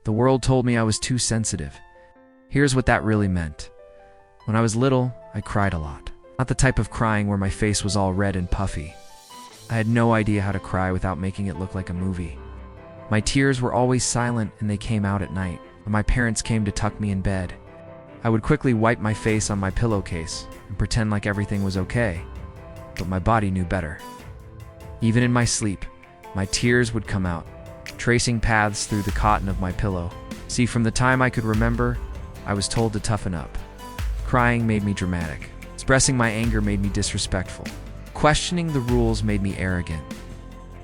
The world told me I was too sensitive. Here's what that really meant. When I was little, I cried a lot. Not the type of crying where my face was all red and puffy. I had no idea how to cry without making it look like a movie. My tears were always silent and they came out at night, when my parents came to tuck me in bed. I would quickly wipe my face on my pillowcase and pretend like everything was okay, but my body knew better. Even in my sleep, my tears would come out, tracing paths through the cotton of my pillow. See, from the time I could remember, I was told to toughen up. Crying made me dramatic. Expressing my anger made me disrespectful. Questioning the rules made me arrogant.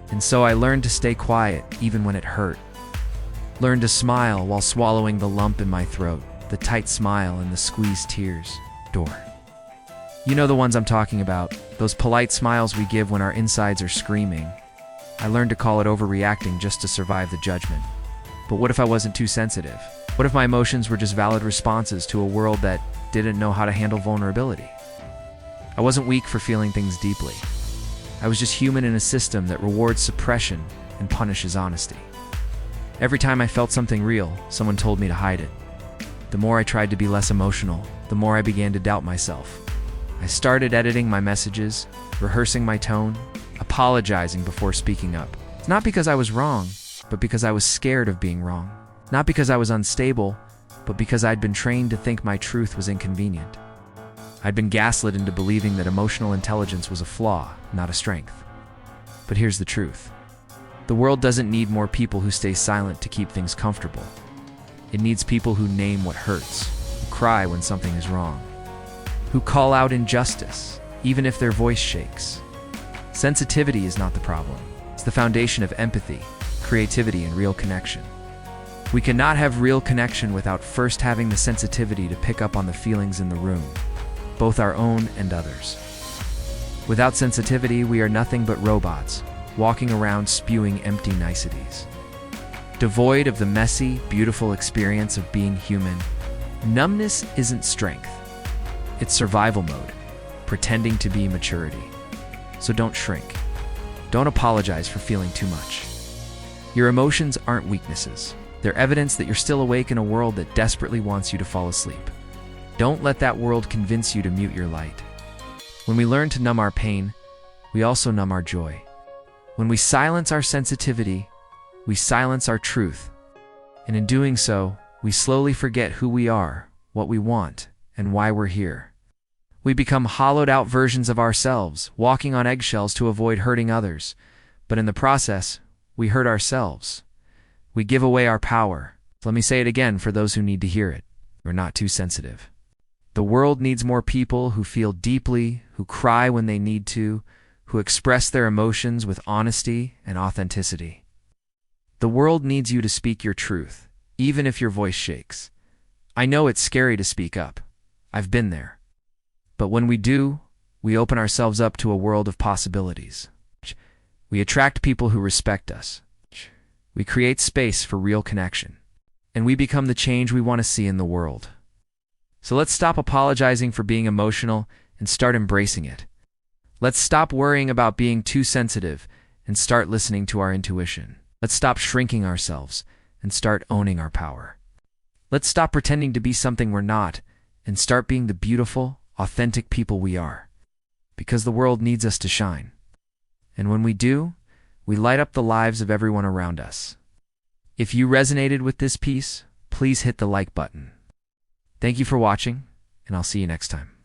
And so I learned to stay quiet even when it hurt. Learned to smile while swallowing the lump in my throat, the tight smile and the squeezed tears. You know the ones I'm talking about, those polite smiles we give when our insides are screaming. I learned to call it overreacting just to survive the judgment. But what if I wasn't too sensitive? What if my emotions were just valid responses to a world that didn't know how to handle vulnerability? I wasn't weak for feeling things deeply. I was just human in a system that rewards suppression and punishes honesty. Every time I felt something real, someone told me to hide it. The more I tried to be less emotional, the more I began to doubt myself. I started editing my messages, rehearsing my tone, apologizing before speaking up. Not because I was wrong, but because I was scared of being wrong. Not because I was unstable, but because I'd been trained to think my truth was inconvenient. I'd been gaslit into believing that emotional intelligence was a flaw, not a strength. But here's the truth. The world doesn't need more people who stay silent to keep things comfortable. It needs people who name what hurts, who cry when something is wrong, who call out injustice, even if their voice shakes. Sensitivity is not the problem. It's the foundation of empathy, creativity, and real connection. We cannot have real connection without first having the sensitivity to pick up on the feelings in the room, both our own and others. Without sensitivity, we are nothing but robots, walking around spewing empty niceties. Devoid of the messy, beautiful experience of being human, numbness isn't strength. It's survival mode, pretending to be maturity. So don't shrink. Don't apologize for feeling too much. Your emotions aren't weaknesses. They're evidence that you're still awake in a world that desperately wants you to fall asleep. Don't let that world convince you to mute your light. When we learn to numb our pain, we also numb our joy. When we silence our sensitivity, we silence our truth. And in doing so, we slowly forget who we are, what we want, and why we're here. We become hollowed-out versions of ourselves, walking on eggshells to avoid hurting others. But in the process, we hurt ourselves. We give away our power. Let me say it again for those who need to hear it. We're not too sensitive. The world needs more people who feel deeply, who cry when they need to, who express their emotions with honesty and authenticity. The world needs you to speak your truth, even if your voice shakes. I know it's scary to speak up. I've been there. But when we do, we open ourselves up to a world of possibilities. We attract people who respect us. We create space for real connection. And we become the change we want to see in the world. So let's stop apologizing for being emotional and start embracing it. Let's stop worrying about being too sensitive and start listening to our intuition. Let's stop shrinking ourselves and start owning our power. Let's stop pretending to be something we're not and start being the beautiful, authentic people we are. Because the world needs us to shine. And when we do, we light up the lives of everyone around us. If you resonated with this piece, please hit the like button. Thank you for watching, and I'll see you next time.